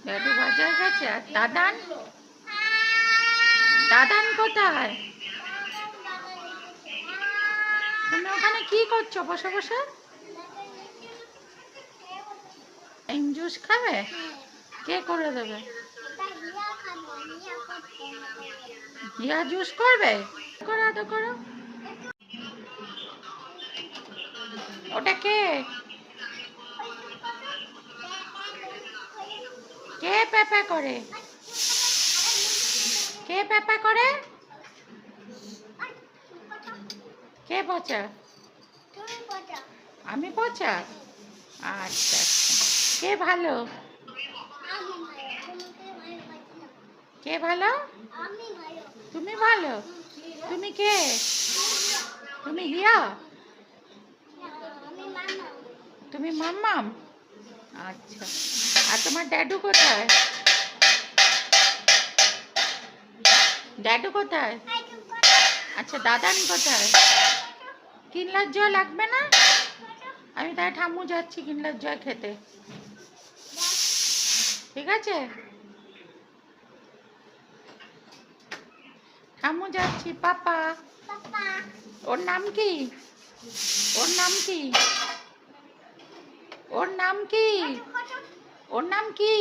ড্যাডু বাজার গেছে। আর দাদান, দাদান কোথায়? তুমি ওখানে কি করছো বসে বসে? জুস খাবে? কে করে দেবে? হিয়া জুস করবে? করো তো করো। ওটা কে? কে পেপে করে? কে পেপে করে? কে পচা? আমি পচা? আচ্ছা আচ্ছা। কে ভালো? কে ভালো? তুমি ভালো? তুমি কে? তুমি হিয়া? তুমি মাম্মাম? আচ্ছা। আর তোমার ড্যাডু কোথায়? ড্যাডু কোথায়? আচ্ছা, দাদান কোথায়? কিনলার জল লাগবে না? আমি তাই ঠাম্মু যাচ্ছি কিনলার জল খেতে। ঠিক আছে, ঠাম্মু যাচ্ছি। পাপা। ওর নাম কি? ওর নাম কি? ওর নাম কি? ওর নাম কি?